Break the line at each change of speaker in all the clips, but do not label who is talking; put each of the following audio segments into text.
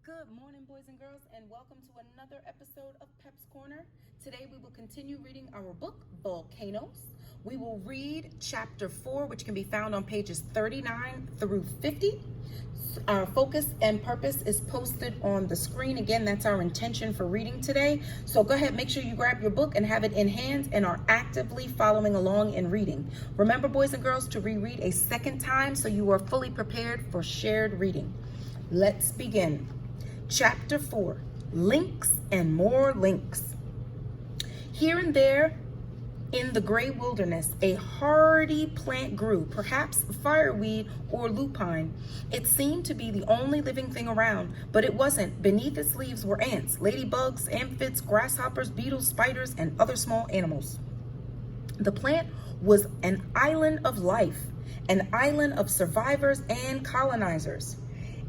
Good morning, boys and girls, and welcome to another episode of Pep's Corner. Today we will continue reading our book, Volcanoes. We will read chapter 4, which can be found on pages 39 through 50. Our focus and purpose is posted on the screen. Again, that's our intention for reading today. So go ahead, make sure you grab your book and have it in hand and are actively following along in reading. Remember, boys and girls, to reread a second time so you are fully prepared for shared reading. Let's begin. Chapter 4, Links and More Links. Here and there in the gray wilderness, a hardy plant grew, perhaps fireweed or lupine. It seemed to be the only living thing around, but it wasn't. Beneath its leaves were ants, ladybugs, aphids, grasshoppers, beetles, spiders, and other small animals. The plant was an island of life, an island of survivors and colonizers.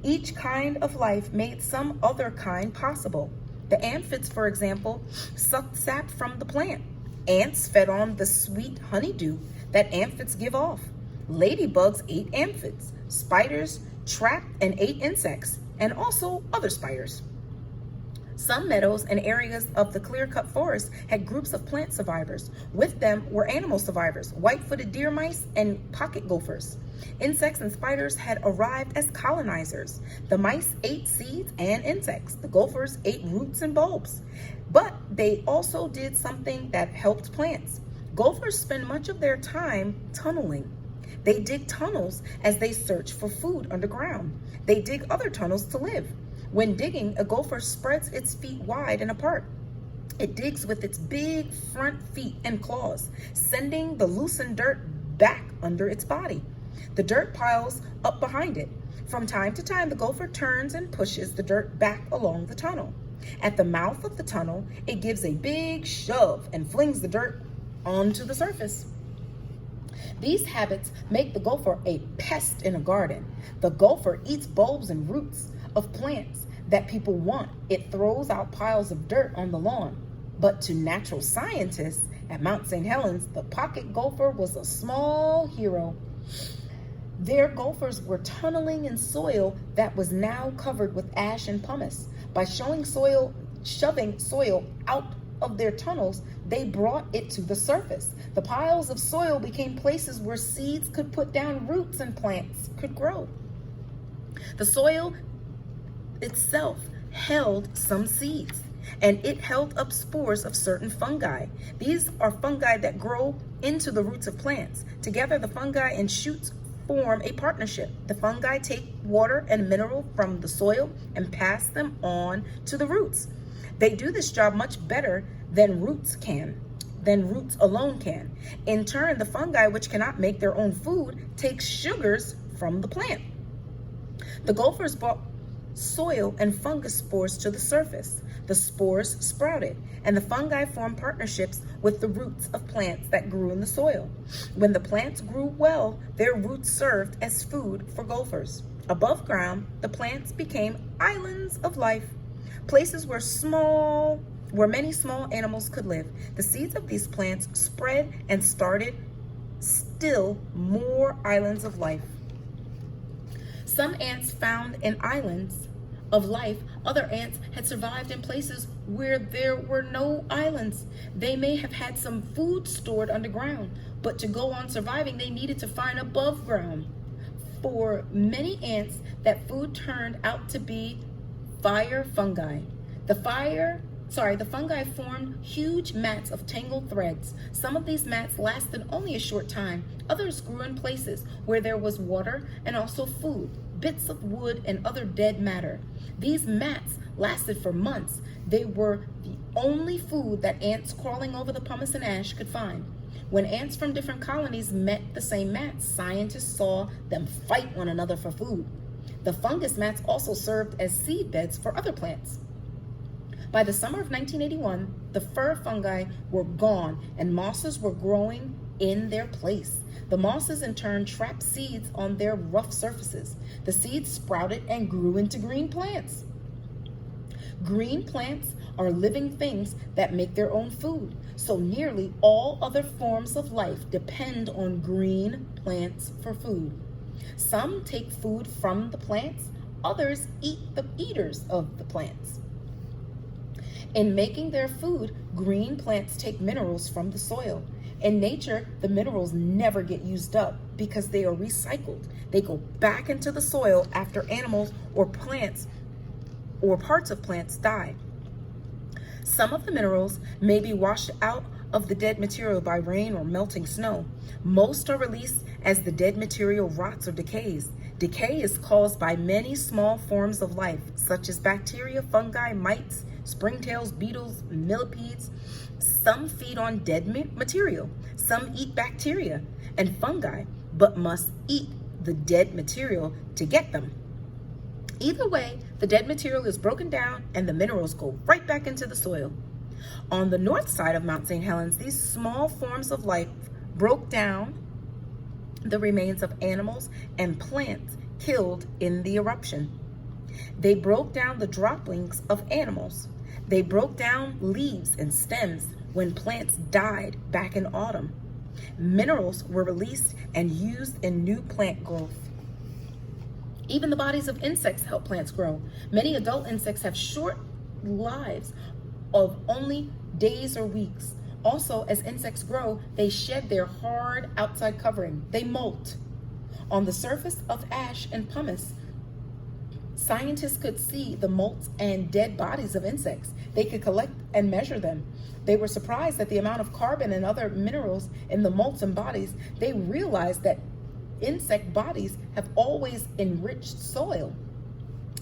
Each kind of life made some other kind possible. The aphids, for example, sucked sap from the plant. Ants fed on the sweet honeydew that aphids give off. Ladybugs ate aphids. Spiders trapped and ate insects, and also other spiders. Some meadows and areas of the clear-cut forest had groups of plant survivors. With them were animal survivors, white-footed deer mice and pocket gophers. Insects and spiders had arrived as colonizers. The mice ate seeds and insects. The gophers ate roots and bulbs. But they also did something that helped plants. Gophers spend much of their time tunneling. They dig tunnels as they search for food underground. They dig other tunnels to live. When digging, a gopher spreads its feet wide and apart. It digs with its big front feet and claws, sending the loosened dirt back under its body. The dirt piles up behind it. From time to time, the gopher turns and pushes the dirt back along the tunnel. At the mouth of the tunnel, it gives a big shove and flings the dirt onto the surface. These habits make the gopher a pest in a garden. The gopher eats bulbs and roots of plants that people want. It throws out piles of dirt on the lawn. But to natural scientists at Mount St. Helens, the pocket gopher was a small hero. Their gophers were tunneling in soil that was now covered with ash and pumice. By shoving soil out of their tunnels, they brought it to the surface. The piles of soil became places where seeds could put down roots and plants could grow. The soil itself held some seeds, and it held up spores of certain fungi. These are fungi that grow into the roots of plants. Together, the fungi and shoots form a partnership. The fungi take water and mineral from the soil and pass them on to the roots. They do this job much better than roots alone can. In turn, the fungi, which cannot make their own food, take sugars from the plant. The gophers brought soil and fungus spores to the surface. The spores sprouted, and the fungi formed partnerships with the roots of plants that grew in the soil. When the plants grew well, their roots served as food for gophers. Above ground, the plants became islands of life, places where many small animals could live. The seeds of these plants spread and started still more islands of life. Some ants found in islands of life. Other ants had survived in places where there were no islands. They may have had some food stored underground, but to go on surviving, they needed to find above ground. For many ants, that food turned out to be fire fungi. The fungi formed huge mats of tangled threads. Some of these mats lasted only a short time. Others grew in places where there was water and also food, bits of wood and other dead matter. These mats lasted for months. They were the only food that ants crawling over the pumice and ash could find. When ants from different colonies met the same mats, scientists saw them fight one another for food. The fungus mats also served as seed beds for other plants. By the summer of 1981, the fir fungi were gone and mosses were growing in their place. The mosses in turn trapped seeds on their rough surfaces. The seeds sprouted and grew into green plants. Green plants are living things that make their own food, so nearly all other forms of life depend on green plants for food. Some take food from the plants, Others eat the eaters of the plants. In making their food, green plants take minerals from the soil. In nature, the minerals never get used up because they are recycled. They go back into the soil after animals or plants or parts of plants die. Some of the minerals may be washed out of the dead material by rain or melting snow. Most are released as the dead material rots or decays. Decay is caused by many small forms of life, such as bacteria, fungi, mites, springtails, beetles, millipedes. Some feed on dead material. Some eat bacteria and fungi, but must eat the dead material to get them. Either way, the dead material is broken down and the minerals go right back into the soil. On the north side of Mount St. Helens, these small forms of life broke down the remains of animals and plants killed in the eruption. They broke down the droppings of animals. They broke down leaves and stems when plants died back in autumn. Minerals were released and used in new plant growth. Even the bodies of insects help plants grow. Many adult insects have short lives of only days or weeks. Also, as insects grow, they shed their hard outside covering. They molt. On the surface of ash and pumice, scientists could see the molts and dead bodies of insects. They could collect and measure them. They were surprised at the amount of carbon and other minerals in the molts and bodies. They realized that insect bodies have always enriched soil.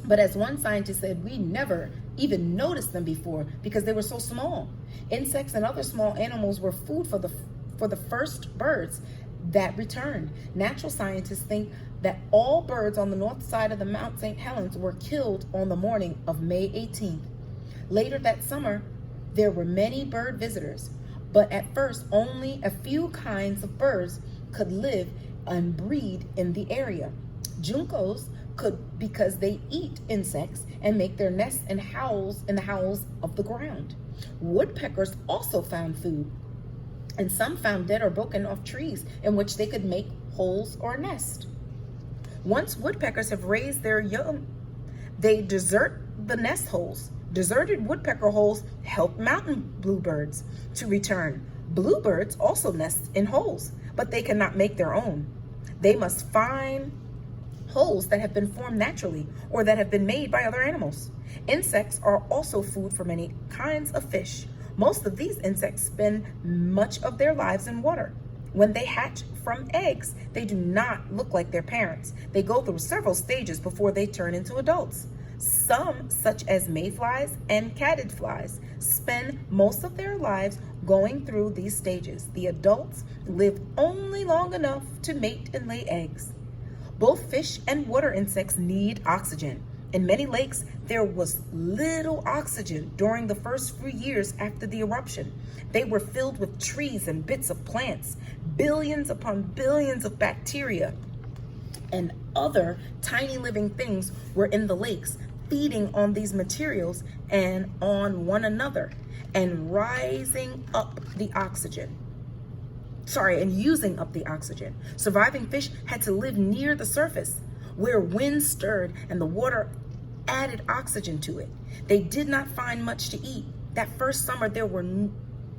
But as one scientist said, we never even noticed them before because they were so small. Insects and other small animals were food for the first birds that returned. Natural scientists think that all birds on the north side of the Mount St. Helens were killed on the morning of May 18th. Later that summer, there were many bird visitors, but at first only a few kinds of birds could live and breed in the area. Juncos could because they eat insects and make their nests and howls in the howls of the ground. Woodpeckers also found food, and some found dead or broken off trees in which they could make holes or nest. Once woodpeckers have raised their young, they desert the nest holes. Deserted woodpecker holes help mountain bluebirds to return. Bluebirds also nest in holes, but they cannot make their own. They must find holes that have been formed naturally or that have been made by other animals. Insects are also food for many kinds of fish. Most of these insects spend much of their lives in water. When they hatch from eggs, they do not look like their parents. They go through several stages before they turn into adults. Some, such as mayflies and catted flies, spend most of their lives going through these stages. The adults live only long enough to mate and lay eggs. Both fish and water insects need oxygen. In many lakes, there was little oxygen during the first few years after the eruption. They were filled with trees and bits of plants. Billions upon billions of bacteria and other tiny living things were in the lakes, feeding on these materials and on one another and using up the oxygen. Surviving fish had to live near the surface where wind stirred and the water added oxygen to it. They did not find much to eat. That first summer, there were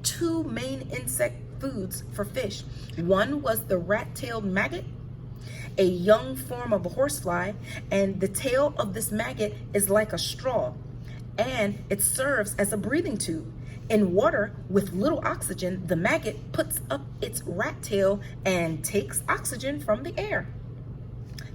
two main insect foods for fish. One was the rat-tailed maggot, a young form of a horsefly, and the tail of this maggot is like a straw, and it serves as a breathing tube. In water with little oxygen, the maggot puts up its rat tail and takes oxygen from the air.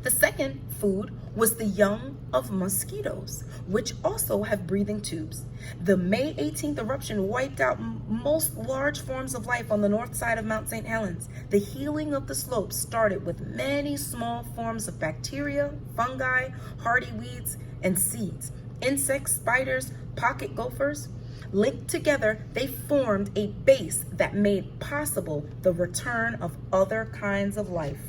The second food was the young of mosquitoes, which also have breathing tubes. The May 18th eruption wiped out most large forms of life on the north side of Mount St. Helens. The healing of the slopes started with many small forms of bacteria, fungi, hardy weeds, and seeds. Insects, spiders, pocket gophers. Linked together, they formed a base that made possible the return of other kinds of life.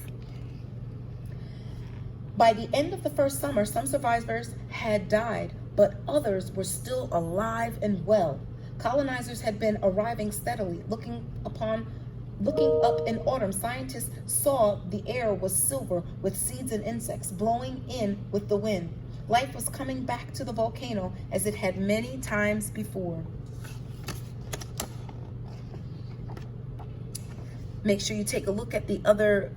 By the end of the first summer, some survivors had died, but others were still alive and well. Colonizers had been arriving steadily. Looking up in autumn, scientists saw the air was silver with seeds and insects blowing in with the wind. Life was coming back to the volcano as it had many times before. Make sure you take a look at the other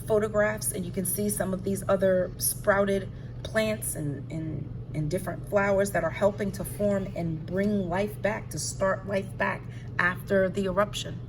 photographs, and you can see some of these other sprouted plants and different flowers that are helping to form and bring life back, to start life back after the eruption.